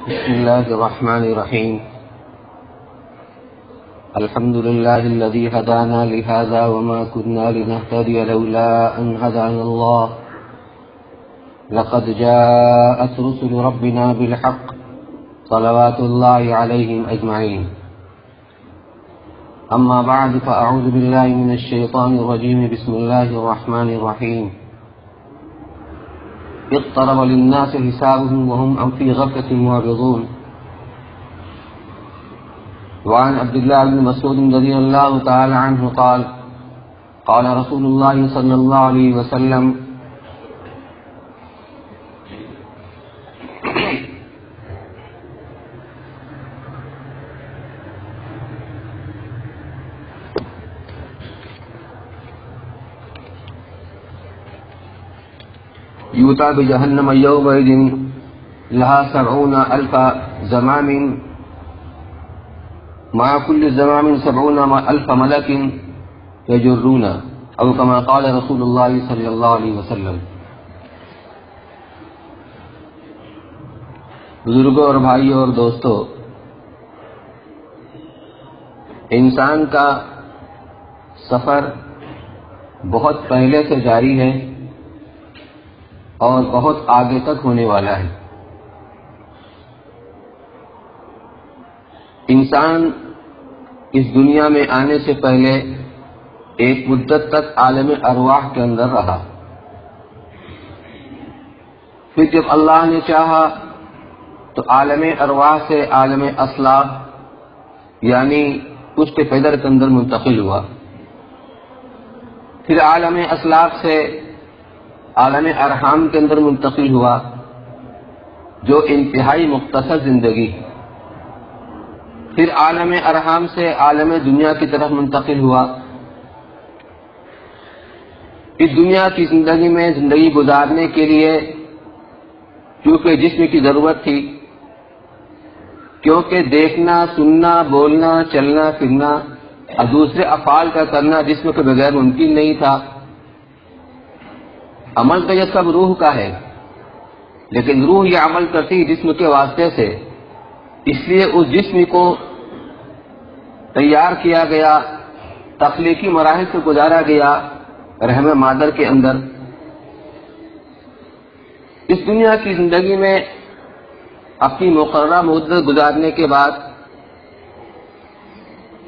بسم الله الرحمن الرحيم. الحمد لله الذي هدانا لهذا وما كنا لنهتدي لولا أن هدانا الله. لقد جاءت رسل ربنا بالحق صلوات الله عليهم أجمعين. أما بعد فأعوذ بالله من الشيطان الرجيم. بسم الله الرحمن الرحيم. اقترب للناس حسابهم وهم في غفلة معرضون. وعن عبد الله بن مسعود رضي الله تعالى عنه قال قال رسول الله صلى الله عليه وسلم يؤتى بجهنم يومئذ لها 70,000 زمام مع كل زمام 70,000 ملك يجرون أو كما قال رسول الله صلی اللہ علیہ وسلم. بزرگوں اور بھائیوں اور دوستو، انسان کا سفر بہت پہلے سے جاری ہے اور بہت آگے تک ہونے والا ہے. انسان اس دنیا میں آنے سے پہلے ایک مدت تک عالم ارواح کے اندر رہا. پھر جب اللہ نے چاہا تو عالم ارواح سے عالم اسلاف یعنی پشت پدر کے اندر منتقل ہوا. پھر عالم اسلاف سے عالم ارحام کے اندر منتقل ہوا جو انتہائی مختصر زندگی. پھر عالم ارحام سے عالم دنیا کی طرف منتقل ہوا. اس دنیا کی زندگی میں زندگی گزارنے کے لیے کیونکہ جسم کی ضرورت تھی، کیونکہ دیکھنا، سننا، بولنا، چلنا پھرنا اور دوسرے افعال کا کرنا جسم کے بغیر ممکن نہیں تھا. عمل تو یہ سب روح کا ہے، لیکن روح یہ عمل کرتی جسم کے واسطے سے، اس لیے اس جسم کو تیار کیا گیا، تخلیقی مراحل سے گزارا گیا رحم مادر کے اندر. اس دنیا کی زندگی میں اپنی مقررہ مدت گزارنے کے بعد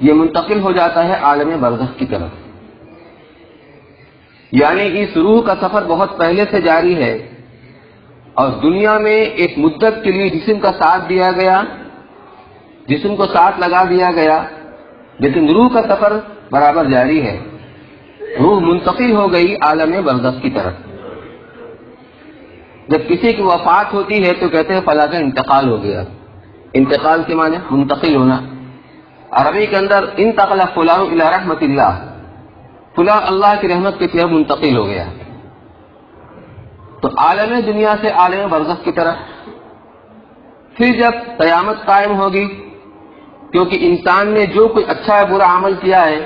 یہ منتقل ہو جاتا ہے عالم برزخ کی طرف. یعنی اس روح کا سفر بہت پہلے سے جاری ہے اور دنیا میں ایک مدت کے لیے جسم کا ساتھ دیا گیا، جسم کو ساتھ لگا دیا گیا، لیکن روح کا سفر برابر جاری ہے. روح منتقل ہو گئی عالم برزخ کی طرف. جب کسی کی وفات ہوتی ہے تو کہتے ہیں فلاں کا انتقال ہو گیا. انتقال کے معنی منتقل ہونا. عربی کے اندر انتقل فلاں الی رحمت اللہ، فلاں اللہ کی رحمت کی طرف منتقل ہو گیا. تو عالم دنیا سے عالم برزخ کی طرف. پھر جب قیامت قائم ہوگی، کیونکہ انسان نے جو کوئی اچھا یا برا عمل کیا ہے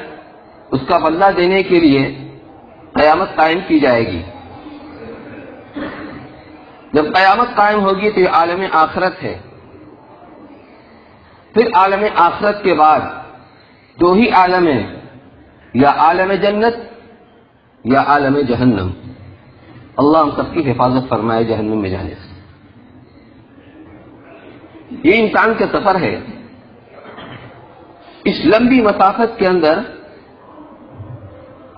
اس کا بدلہ دینے کے لیے قیامت قائم کی جائے گی. جب قیامت قائم ہوگی تو یہ عالم آخرت ہے. پھر عالم آخرت کے بعد دو ہی عالم ہیں، یا عالم جنت یا عالم جہنم. اللہ ہم سب کی حفاظت فرمائے جہنم میں جانے سے. یہ انسان کا سفر ہے. اس لمبی مسافت کے اندر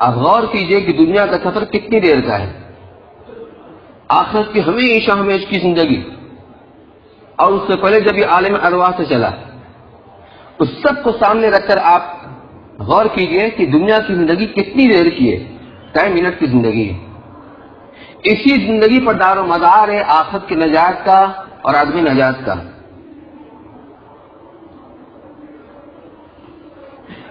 آپ غور کیجئے کہ دنیا کا سفر کتنی دیر کا ہے. آخرت کی ہمیشہ ہمیشہ کی زندگی اور اس سے پہلے جب یہ عالم ارواح سے چلا، اس سب کو سامنے رکھ کر آپ غور کیجئے کہ دنیا کی زندگی کتنی دیر کی ہے. 10 منٹ کی زندگی ہے. اسی زندگی پر دار و مدار ہے آخرت کی نجات کا اور عدم نجات کا.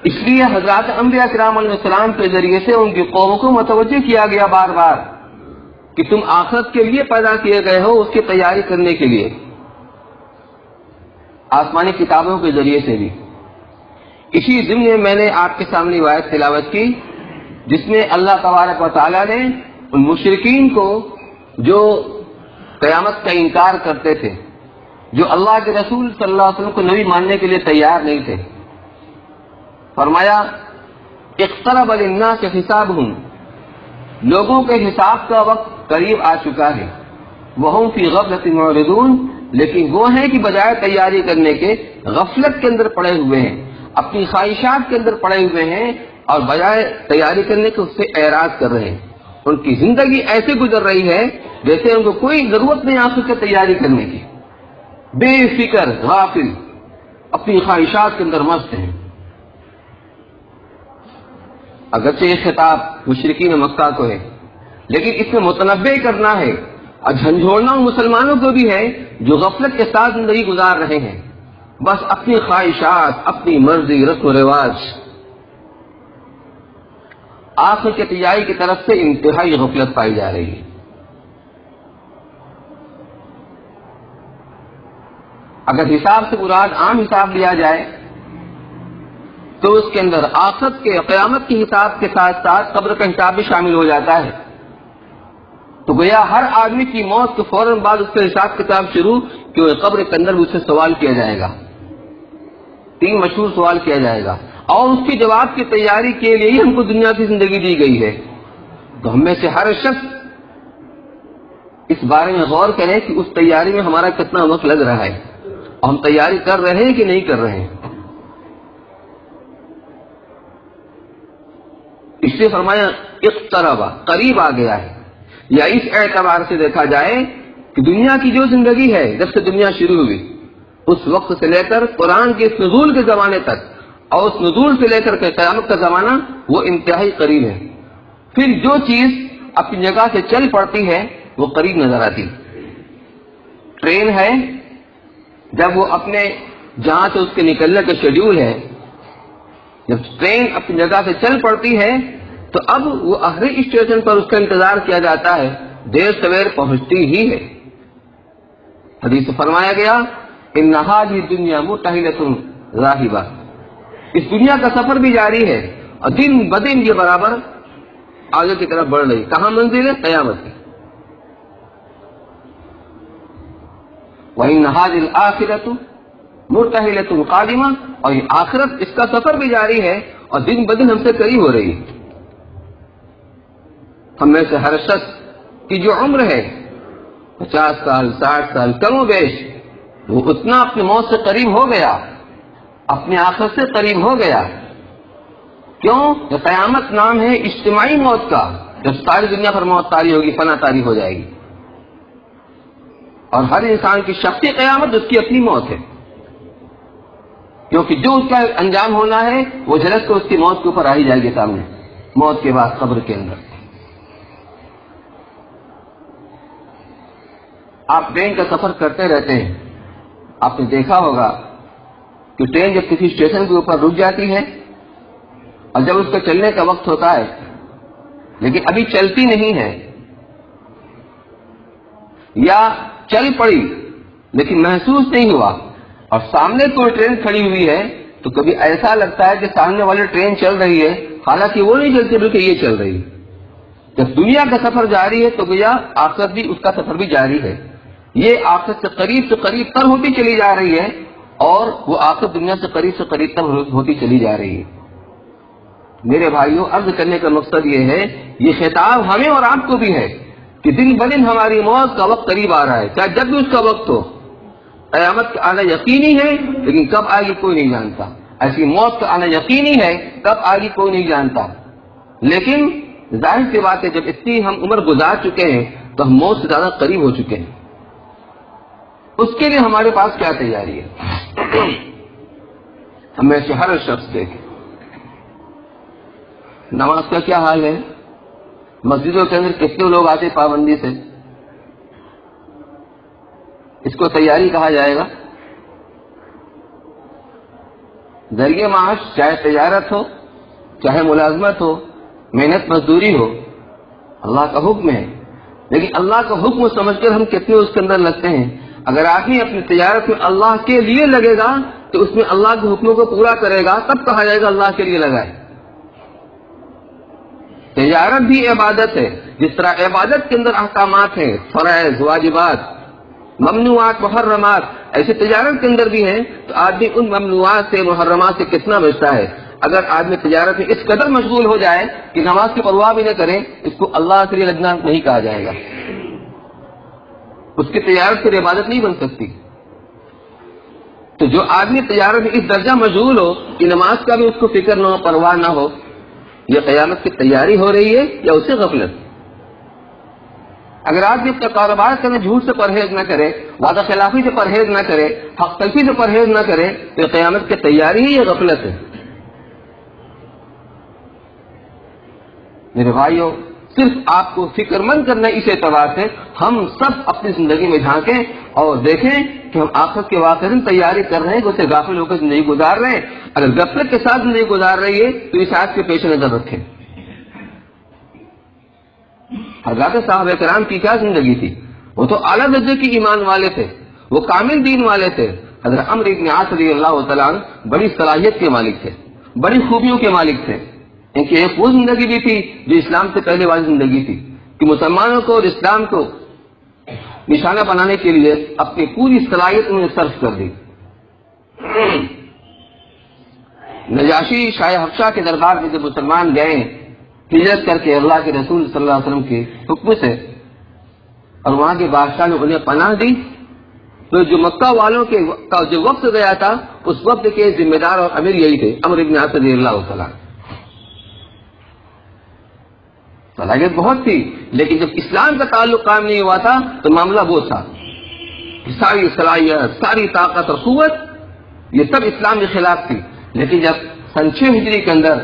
اس لیے حضرات انبیاء کرام علیہ السلام کے ذریعے سے ان کی قوم کو متوجہ کیا گیا بار بار کہ تم آخرت کے لیے پیدا کیے گئے ہو، اس کی تیاری کرنے کے لیے. آسمانی کتابوں کے ذریعے سے بھی. اسی ضمن میں میں نے آپ کے سامنے روایت تلاوت کی جس میں اللہ تبارک و تعالیٰ نے ان مشرکین کو جو قیامت کا انکار کرتے تھے، جو اللہ کے رسول صلی اللہ علیہ وسلم کو نبی ماننے کے لیے تیار نہیں تھے۔ فرمایا اقترب للناس حسابهم، لوگوں کے حساب کا وقت قریب آ چکا ہے، وہم فی غفلۃ معرضون، لیکن وہ ہیں کہ بجائے تیاری کرنے کے غفلت کے اندر پڑے ہوئے ہیں، اپنی خواہشات کے اندر پڑے ہوئے ہیں، اور بجائے تیاری کرنے کے اس سے اعراض کر رہے ہیں۔ ان کی زندگی ایسے گزر رہی ہے جیسے ان کو کوئی ضرورت نہیں آخر کی تیاری کرنے کی، بے فکر غافل، اپنی خواہشات کے اندر مست ہیں۔ اگرچہ یہ خطاب مشرکین مکہ کو ہے، لیکن اس میں متنبع کرنا ہے اور جھنجھوڑنا ان مسلمانوں کو بھی ہے جو غفلت کے ساتھ زندگی گزار رہے ہیں، بس اپنی خواہشات، اپنی مرضی، رسم و رواج، آخر کے تیاری کی طرف سے انتہائی غفلت پائی جا رہی ہے۔ اگر حساب سے مراد عام حساب لیا جائے تو اس کے اندر آخرت کے قیامت کے حساب کے ساتھ ساتھ قبر کا حساب بھی شامل ہو جاتا ہے، تو گویا ہر آدمی کی موت کے فوراً بعد اس کا حساب کتاب شروع، کہ قبر کے اندر اس سے سوال کیا جائے گا، 3 مشہور سوال کیا جائے گا، اور اس کے جواب کی تیاری کے لیے ہی ہم کو دنیا کی زندگی دی گئی ہے۔ تو ہم میں سے ہر شخص اس بارے میں غور کریں کہ اس تیاری میں ہمارا کتنا وقت لگ رہا ہے، اور ہم تیاری کر رہے ہیں کہ نہیں کر رہے ہیں۔ اس لیے فرمایا اقترب، قریب آ گیا ہے، یا اس اعتبار سے دیکھا جائے کہ دنیا کی جو زندگی ہے جب سے دنیا شروع ہوئی اس وقت سے لے کر قرآن کے اس نزول کے زمانے تک، اور اس نزول سے لے کر کے قیامت کا زمانہ، وہ انتہائی قریب ہے۔ پھر جو چیز اپنی جگہ سے چل پڑتی ہے وہ قریب نظر آتی۔ ٹرین ہے، جب وہ اپنے جہاں سے اس کے نکلنے کا شیڈیول ہے، جب ٹرین اپنی جگہ سے چل پڑتی ہے تو اب وہ آخری اسٹیشن پر اس کا انتظار کیا جاتا ہے، دیر سویر پہنچتی ہی ہے۔ حدیث میں فرمایا گیا ان هذه الدنيا متهلة ذاهبة، اس دنیا کا سفر بھی جاری ہے اور دن بدن یہ برابر آگے کی طرف بڑھ رہی۔ کہاں منزل ہے؟ قیامت کی۔ وَإِنَّ هَذِهِ الْآخِرَةُ مُرْتَحِلَةٌ قَادِمَةٌ، اور یہ آخرت اس کا سفر بھی جاری ہے اور دن بدن ہم سے قریب ہو رہی ہے۔ ہم میں سے ہر شخص کی جو عمر ہے 50 سال 60 سال کم و بیش، وہ اتنا اپنی موت سے قریب ہو گیا، اپنے آخرت سے قریب ہو گیا۔ کیوں؟ یہ قیامت نام ہے اجتماعی موت کا، جب ساری دنیا پر موت طاری ہوگی، فنا طاری ہو جائے گی، اور ہر انسان کی شخصی قیامت اس کی اپنی موت ہے، کیونکہ جو اس کا انجام ہونا ہے وہ جلد کو اس کی موت کے اوپر آ ہی جائے گی سامنے، موت کے بعد قبر کے اندر۔ آپ ٹرین کا سفر کرتے رہتے ہیں، آپ نے دیکھا ہوگا کہ ٹرین جب کسی اسٹیشن کے اوپر رک جاتی ہے اور جب اس کا چلنے کا وقت ہوتا ہے لیکن ابھی چلتی نہیں ہے، یا چل پڑی لیکن محسوس نہیں ہوا، اور سامنے کوئی ٹرین کھڑی ہوئی ہے تو کبھی ایسا لگتا ہے کہ سامنے والی ٹرین چل رہی ہے، حالانکہ وہ نہیں چلتی بلکہ یہ چل رہی ہے۔ جب دنیا کا سفر جاری ہے تو گویا آخرت بھی، اس کا سفر بھی جاری ہے، یہ آخرت سے قریب تر ہوتی چلی جا رہی ہے، اور وہ آخرت دنیا سے قریب تر ہوتی چلی جا رہی ہے۔ میرے بھائیوں، عرض کرنے کا مقصد یہ ہے، یہ خطاب ہمیں اور آپ کو بھی ہے کہ دن بدن ہماری موت کا وقت قریب آ رہا ہے، چاہے جب بھی اس کا وقت ہو۔ قیامت کا آنا یقینی ہے لیکن کب آئے گی کوئی نہیں جانتا، ایسی موت کا آنا یقینی ہے، کب آئے گی کوئی نہیں جانتا۔ لیکن ظاہر سی بات ہے جب اتنی ہم عمر گزار چکے ہیں تو ہم موت سے زیادہ قریب ہو چکے ہیں، اس کے لیے ہمارے پاس کیا تیاری ہے؟ ہمیں سے ہر شخص دیکھے نماز کا کیا حال ہے، مسجدوں کے اندر کتنے لوگ آتے پابندی سے، اس کو تیاری کہا جائے گا؟ ذریعہ معاش، چاہے تجارت ہو، چاہے ملازمت ہو، محنت مزدوری ہو، اللہ کا حکم ہے، لیکن اللہ کا حکم سمجھ کر ہم کتنے اس کے اندر لگتے ہیں۔ اگر آدمی اپنی تجارت میں اللہ کے لیے لگے گا تو اس میں اللہ کے حکموں کو پورا کرے گا، تب کہا جائے گا اللہ کے لیے لگائے۔ تجارت بھی عبادت ہے، جس طرح عبادت کے اندر احکامات ہیں، فرائض، واجبات، ممنوعات محرمات ایسے تجارت کے اندر بھی ہیں، تو آدمی ان ممنوعات سے محرمات سے کتنا بچتا ہے۔ اگر آدمی تجارت میں اس قدر مشغول ہو جائے کہ نماز کی پرواہ بھی نہ کرے، اس کو اللہ کے لیے لگنا نہیں کہا جائے گا، اس کی تجارت پھر عبادت نہیں بن سکتی۔ تو جو آدمی تجارت میں اس درجہ مشغول ہو کہ نماز کا بھی اس کو فکر نہ ہو، پرواہ نہ ہو، یہ قیامت کی تیاری ہو رہی ہے یا اسے غفلت؟ اگر آدمی اپنا کاروبار کرنے جھوٹ سے پرہیز نہ کرے، وعدہ خلافی سے پرہیز نہ کرے، حق تلفی سے پرہیز نہ کرے، تو یہ قیامت کی تیاری ہی یا غفلت ہے؟ میرے بھائیوں، صرف آپ کو فکر مند کرنا اس اعتبار سے ہم سب اپنی زندگی میں جھانکیں اور دیکھیں کہ ہم آخرت کے واقعی تیاری کر رہے ہیں کہ اسے غافل ہو کر زندگی گزار رہے ہیں۔ اگر غفلت کے ساتھ زندگی گزار رہی ہے تو اس آیت کے پیش نظر رکھیں۔ حضرات صحابہ کرام کی کیا زندگی تھی؟ وہ تو اعلیٰ درجے کی ایمان والے تھے، وہ کامل دین والے تھے۔ حضرت عمرو بن عاص رضی اللہ تعالیٰ عنہ بڑی صلاحیت کے مالک تھے، بڑی خوبیوں کے مالک تھے۔ ان کی ایک وہ زندگی بھی تھی جو اسلام سے پہلے والی زندگی تھی کہ مسلمانوں کو اور اسلام کو نشانہ بنانے کے لیے اپنی پوری صلاحیت انہوں نے صرف کر دی۔ نجاشی شاہ حبشہ کے دربار میں جب مسلمان گئے ہجرت کر کے اللہ کے رسول صلی اللہ علیہ وسلم کے حکم سے، اور وہاں کے بادشاہ نے انہیں پناہ دی، تو جو مکہ والوں کے جو وقت گیا تھا اس وقت کے ذمہ دار اور امیر یہی تھے، عمرو بن عاص رضی اللہ تعالیٰ۔ صلاحیت بہت تھی، لیکن جب اسلام کا تعلق قائم نہیں ہوا تھا تو معاملہ وہ تھا کہ ساری صلاحیت، ساری طاقت اور قوت یہ سب اسلام کے خلاف تھی۔ لیکن جب سن 6 ہجری کے اندر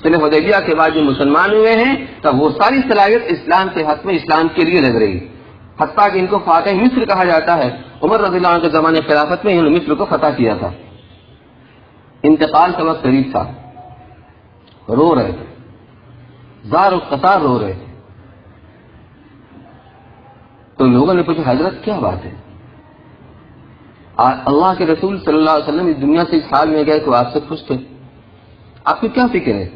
صلح حدیبیہ کے بعد جو مسلمان ہوئے ہیں تب وہ ساری صلاحیت اسلام کے حق میں اسلام کے لیے لگ رہی، حتیٰ کہ ان کو فاتح مصر کہا جاتا ہے۔ عمر رضی اللہ عنہ کے زمانے خلافت میں انہوں نے مصر کو فتح کیا تھا۔ انتقال کا وقت قریب تھا، رو رہے تھے، زار و قطار رو رہے تھے۔ تو لوگوں نے پوچھا حضرت کیا بات ہے؟ اللہ کے رسول صلی اللہ علیہ وسلم اس دنیا سے اس حال میں گئے تو آپ سے خوش تھے، آپ کو کیا فکر ہے؟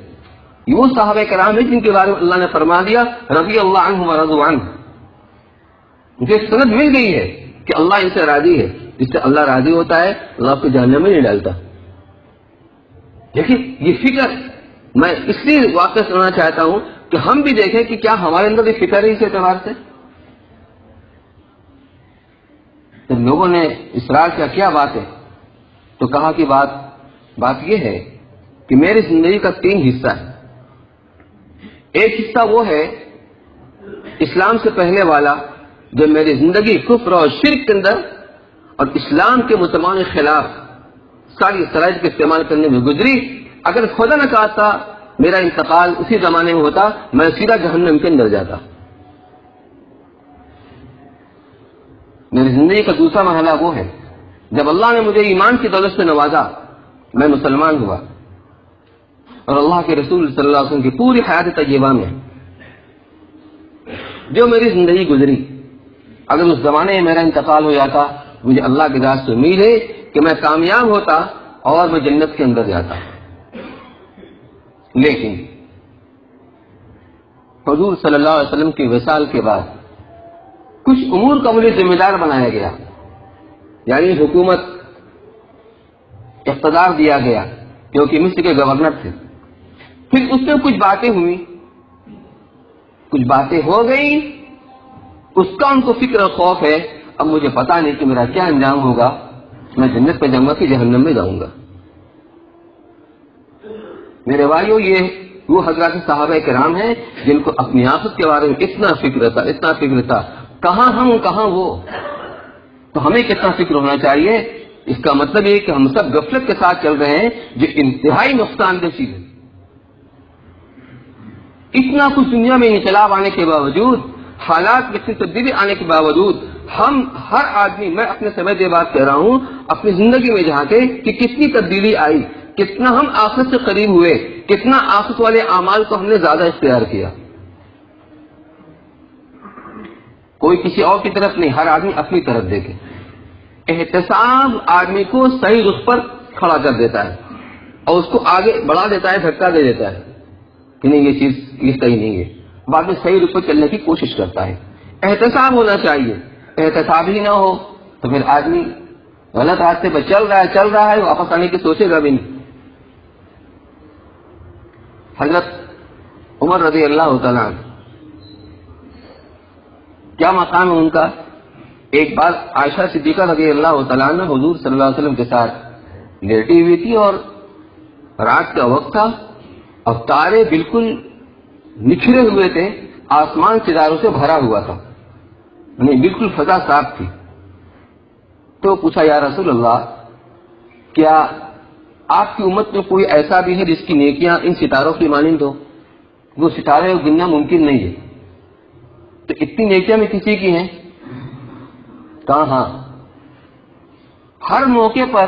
یہ وہ صحابہ کرام ہیں جن کے بارے میں اللہ نے فرما دیا رضی اللہ عنہم ورضوا عنہ، مجھے سند مل گئی ہے کہ اللہ ان سے راضی ہے، جس سے اللہ راضی ہوتا ہے اللہ آپ کو جہنم میں نہیں ڈالتا۔ دیکھیں یہ فکر میں اس لیے واقع سننا چاہتا ہوں کہ ہم بھی دیکھیں کہ کیا ہمارے اندر یہ فکر ہے اس اعتبار سے۔ جب لوگوں نے اصرار کیا کیا بات ہے تو کہا کہ بات یہ ہے کہ میری زندگی کا 3 حصہ ہے۔ ایک حصہ وہ ہے اسلام سے پہلے والا جو میری زندگی کفر اور شرک کے اندر اور اسلام کے مسلمانوں کے خلاف ساری صلاحیت کے استعمال کرنے میں گزری۔ اگر خدا نہ چاہتا میرا انتقال اسی زمانے میں ہوتا میں سیدھا جہنم کے اندر جاتا۔ میری زندگی کا دوسرا مرحلہ وہ ہے جب اللہ نے مجھے ایمان کی دولت سے نوازا، میں مسلمان ہوا، اور اللہ کے رسول صلی اللہ علیہ وسلم کی پوری حیات طیبہ میں جو میری زندگی گزری، اگر اس زمانے میں میرا انتقال ہو جاتا مجھے اللہ کی ذات سے امید ہے کہ میں کامیاب ہوتا اور میں جنت کے اندر جاتا۔ لیکن حضور صلی اللہ علیہ وسلم کے وصال کے بعد کچھ امور کا مجھے ذمہ دار بنایا گیا، یعنی حکومت اقتدار دیا گیا کیونکہ مصر کے گورنر تھے۔ پھر اس میں کچھ باتیں ہوئی، کچھ باتیں ہو گئی، اس کا ان کو فکر اور خوف ہے اب مجھے پتا نہیں کہ میرا کیا انجام ہوگا، میں جنت پہ جاؤں گا کہ جہنم میں جاؤں گا۔ میرے بھائیوں یہ وہ حضرات صحابہ کرام ہیں جن کو اپنی آخرت کے بارے میں اتنا فکر تھا، کہاں ہم کہاں وہ۔ تو ہمیں کتنا فکر ہونا چاہیے؟ اس کا مطلب یہ کہ ہم سب غفلت کے ساتھ چل رہے ہیں جو انتہائی نقصان دہ چیز ہے۔ اتنا کچھ دنیا میں انقلاب آنے کے باوجود، حالات میں اتنی تبدیلی آنے کے باوجود، ہم ہر آدمی، میں اپنے سمجھ یہ بات کہہ رہا ہوں، اپنی زندگی میں جھانکے کہ کتنی تبدیلی آئی، کتنا ہم آخرت سے قریب ہوئے، کتنا آخرت والے اعمال کو ہم نے زیادہ اختیار کیا۔ کوئی کسی اور کی طرف نہیں، ہر آدمی اپنی طرف دیکھے۔ احتساب آدمی کو صحیح رخ پر کھڑا کر دیتا ہے اور اس کو آگے بڑھا دیتا ہے، دھکا دے دیتا ہے کہ نہیں یہ چیز یہ صحیح نہیں ہے، بعد میں صحیح رخ پر چلنے کی کوشش کرتا ہے۔ احتساب ہونا چاہیے، احتساب ہی نہ ہو تو پھر آدمی غلط راستے پہ چل رہا ہے واپس آنے کی سوچے گا بھی نہیں۔ حضرت عمر رضی اللہ تعالیٰ عنہ، کیا مقام ہے ان کا؟ ایک بار عائشہ صدیقہ رضی اللہ تعالیٰ عنہ حضور صلی اللہ علیہ وسلم کے ساتھ لیٹی ہوئی تھی اور رات کا وقت تھا اور تارے بالکل نکھرے ہوئے تھے، آسمان ستاروں سے بھرا ہوا تھا، یعنی بالکل فضا صاف تھی۔ تو پوچھا یا رسول اللہ، کیا آپ کی امت میں کوئی ایسا بھی ہے جس کی نیکیاں ان ستاروں کی مانند ہو؟ وہ ستارے گننا ممکن نہیں ہے، تو اتنی نیکیاں میں کسی کی ہیں؟ کہا ہاں، ہر موقع پر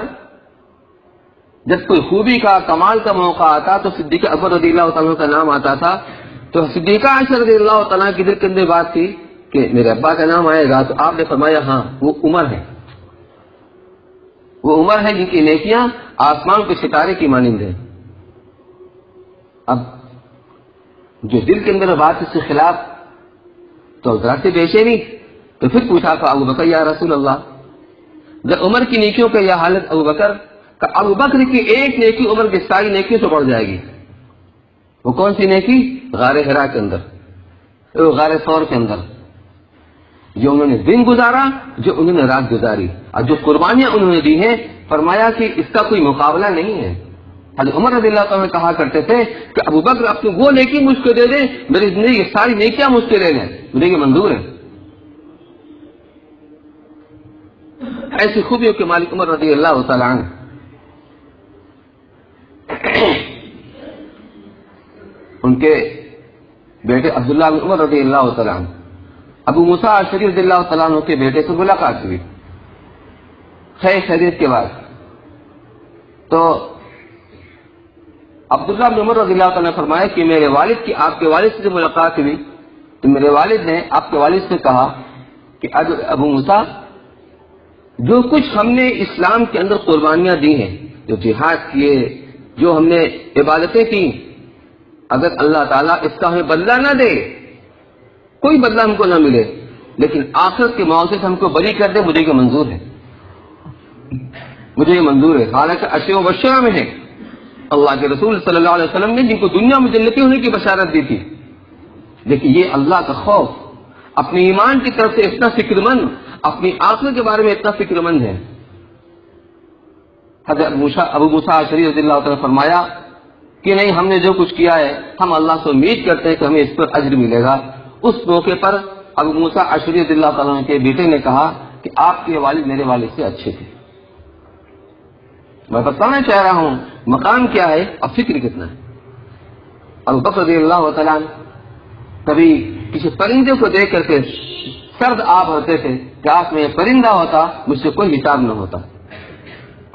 جب کوئی خوبی کا کمال کا موقع آتا تو صدیق اکبر رضی اللہ تعالیٰ کا نام آتا تھا، تو صدیقہ عائشہ رضی اللہ تعالیٰ کی دل کے اندر بات تھی کہ میرے ابا کا نام آئے گا، تو آپ نے فرمایا ہاں وہ عمر ہے، وہ عمر ہے جن کی نیکیاں آسمان کے ستارے کی مانند ہیں۔ اب جو دل کے اندر بات اس کے خلاف تو ذرا سے بے چینی، تو پھر پوچھا تھا ابو بکر یا رسول اللہ، جب عمر کی نیکیوں کا یہ حالت ابو بکر کی ایک نیکی عمر کی ساری نیکیوں سے بڑھ جائے گی۔ وہ کون سی نیکی؟ غار حرا کے اندر، غار ثور کے اندر جو انہوں نے دن گزارا، جو انہوں نے رات گزاری، اور جو قربانیاں انہوں نے دی ہیں، فرمایا کہ اس کا کوئی مقابلہ نہیں ہے۔ حضرت عمر رضی اللہ تعالیٰ کہا کرتے تھے کہ ابو بکر اپنی وہ نیکی مجھ کو دے دیں، میری زندگی کی ساری نیکیاں مجھ کو دے دیں، مجھے یہ منظور ہے۔ ایسی خوبیوں کے مالک عمر رضی اللہ تعالیٰ عنہ۔ ان کے بیٹے عبداللہ بن عمر رضی اللہ تعالیٰ عنہ، ابو موسیٰ اشعری رضی اللہ تعالیٰ عنہ کے بیٹے سے ملاقات ہوئی خیر خیریت کے بعد، تو عبداللہ بن عمر رضی اللہ تعالیٰ نے فرمایا کہ میرے والد کی آپ کے والد سے ملاقات ہوئی تو میرے والد نے آپ کے والد سے کہا کہ ابو موسیٰ، جو کچھ ہم نے اسلام کے اندر قربانیاں دی ہیں، جو جہاد کیے، جو ہم نے عبادتیں کی، اگر اللہ تعالیٰ اس کا ہمیں بدلہ نہ دے، کوئی بدلہ ہم کو نہ ملے، لیکن آخرت کے معاوضے سے ہم کو بری کر دے، مجھے یہ منظور ہے، مجھے یہ منظور ہے۔ حالانکہ اشیاء و بشرہ میں ہے، اللہ کے رسول صلی اللہ علیہ وسلم نے جن کو دنیا میں جنتی ہونے کی بشارت دی تھی، لیکن یہ اللہ کا خوف، اپنے ایمان کی طرف سے اتنا فکر مند، اپنی آخرت کے بارے میں اتنا فکر مند ہے۔ حضرت ابو موسیٰ اشعری رضی اللہ تعالیٰ نے فرمایا کہ نہیں، ہم نے جو کچھ کیا ہے ہم اللہ سے امید کرتے ہیں کہ ہمیں اس پر اجر ملے گا۔ اس موقع پر ابو موسیٰ اشعری رضی اللہ تعالیٰ کے بیٹے نے کہا کہ آپ کے والد میرے والد سے اچھے تھے۔ میں بتانا چاہ رہا ہوں مقام کیا ہے اور فکر کتنا ہے۔ ابو بکر رضی اللہ تعالیٰ کبھی کسی پرندے کو دیکھ کر کے سرد آب ہوتے تھے، کاش میں یہ پرندہ ہوتا مجھ سے کوئی حساب نہ ہوتا،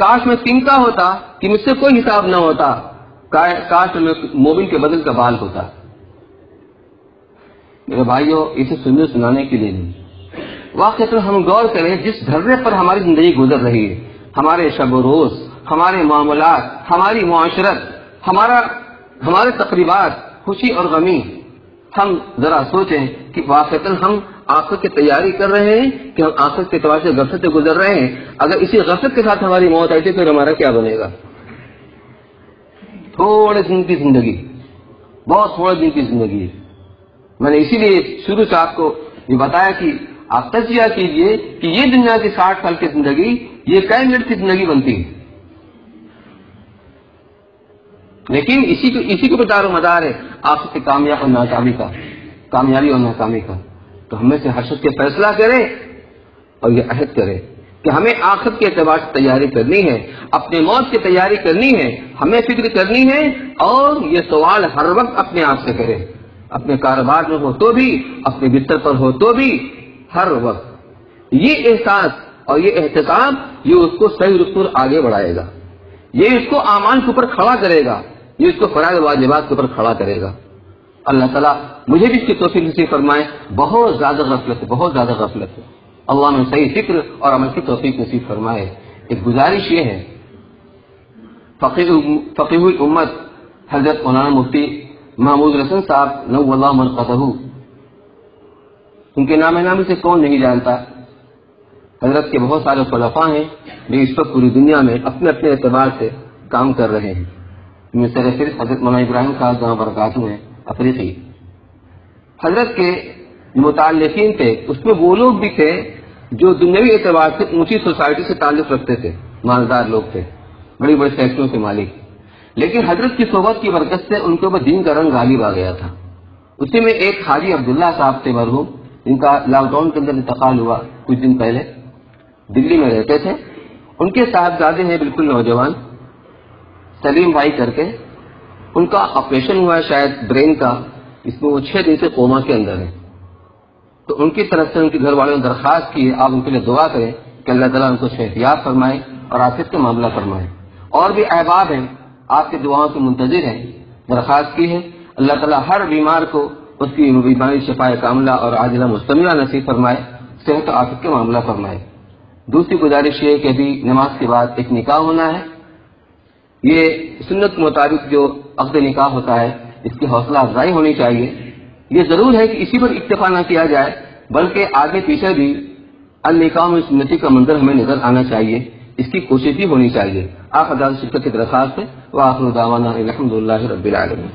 کاش میں تنکا ہوتا کہ مجھ سے کوئی حساب نہ ہوتا، کاش میں مومن کے بدن کا بال ہوتا۔ میرے بھائیوں، اسے سننے سنانے کے لیے نہیں، واقعہ ہم غور کریں جس ڈھرے پر ہماری زندگی گزر رہی ہے، ہمارے شب و روز، ہمارے معاملات، ہماری معاشرت، ہمارے تقریبات، خوشی اور غمی، ہم ذرا سوچیں کہ واقعہ ہم آخرت کی تیاری کر رہے ہیں کہ ہم آخرت کے اعتبار سے غفلت سے گزر رہے ہیں۔ اگر اسی غفلت کے ساتھ ہماری موت آئی تو پھر ہمارا کیا بنے گا؟ تھوڑے دن کی زندگی، بہت تھوڑے دن کی زندگی ہے۔ میں نے اسی لیے شروع سے آپ کو یہ بتایا کہ آپ تجزیہ کیجئے کہ یہ دنیا کی 60 سال کی زندگی یہ کئی منٹ کی زندگی بنتی ہے، لیکن اسی کو دار و مدار ہے آخرت کی کامیابی اور ناکامی کا، کامیابی اور ناکامی کا۔ تو ہمیں سے ہر شخص کے فیصلہ کرے اور یہ عہد کرے کہ ہمیں آخرت کے اعتبار سے تیاری کرنی ہے، اپنے موت کی تیاری کرنی ہے، ہمیں فکر کرنی ہے، اور یہ سوال ہر وقت اپنے آپ سے کرے، اپنے کاروبار میں ہو تو بھی، اپنے بستر پر ہو تو بھی، ہر وقت یہ احساس اور یہ احتساب یہ اس کو صحیح رخ پر آگے بڑھائے گا، یہ اس کو اعمال کے اوپر کھڑا کرے گا، یہ اس کو فرائض واجبات کے اوپر کھڑا کرے گا۔ اللہ تعالیٰ مجھے بھی اس کی توفیق نصیب فرمائے۔ بہت زیادہ غفلت ہے، بہت زیادہ غفلت ہے، اللہ میں صحیح فکر اور عمل کی توفیق نصیب فرمائے۔ ایک گزارش یہ ہے، فقیہ الامت حضرت مولانا مفتی محمود رسن صاحب نور اللہ مرقدہ، ان کے نام نامی سے کون نہیں جانتا، حضرت کے بہت سارے خلفاء ہیں جو اس وقت پوری دنیا میں اپنے اپنے اعتبار سے کام کر رہے ہیں. مثال صرف حضرت مولانا ابراہیم صاحب جہاں برکاتہ ہیں افریقی. حضرت کے متعلقین تھے اس میں وہ لوگ بھی تھے جو دنیاوی اعتبار سے اونچی سوسائٹی سے تعلق رکھتے تھے، مالدار لوگ تھے، بڑی بڑی فیکٹریوں کے مالک، لیکن حضرت کی صحبت کی برکت سے ان کے اوپر دین کا رنگ غالب آ گیا تھا. اسی میں ایک حاجی عبداللہ صاحب تھے مرحوم، جن کا لاک ڈاؤن کے اندر انتقال ہوا کچھ دن پہلے، دلی میں رہتے تھے. ان کے صاحبزادے ہیں بالکل نوجوان، سلیم بھائی کر کے. ان کا آپریشن ہوا ہے شاید برین کا، اس میں وہ 6 دن سے کوما کے اندر ہیں. تو ان کی طرف سے ان کے گھر والوں نے درخواست کی ہے آپ ان کے لیے دعا کریں کہ اللہ تعالیٰ ان کو صحتیاب فرمائے اور عافیت کا معاملہ فرمائے. اور بھی احباب ہیں آپ کے دعاؤں کے منتظر ہیں، درخواست کی ہے اللہ تعالیٰ ہر بیمار کو اس کی بیماری شفائے کاملہ اور عاجلہ مستمرہ نصیب فرمائے، صحت و عافیت کا معاملہ فرمائے. دوسری گزارش یہ کہ ابھی نماز کے بعد ایک نکاح ہونا ہے. یہ سنت کے مطابق جو عقد نکاح ہوتا ہے اس کی حوصلہ افزائی ہونی چاہیے. یہ ضرور ہے کہ اسی پر اکتفا نہ کیا جائے بلکہ آگے پیچھے بھی النکاح میں سنتی کا منظر ہمیں نظر آنا چاہیے، اس کی کوشش بھی ہونی چاہیے. آپ حضرات شرکت کی درخواست ہے. وآخر دعوانا الحمدللہ رب العالمین.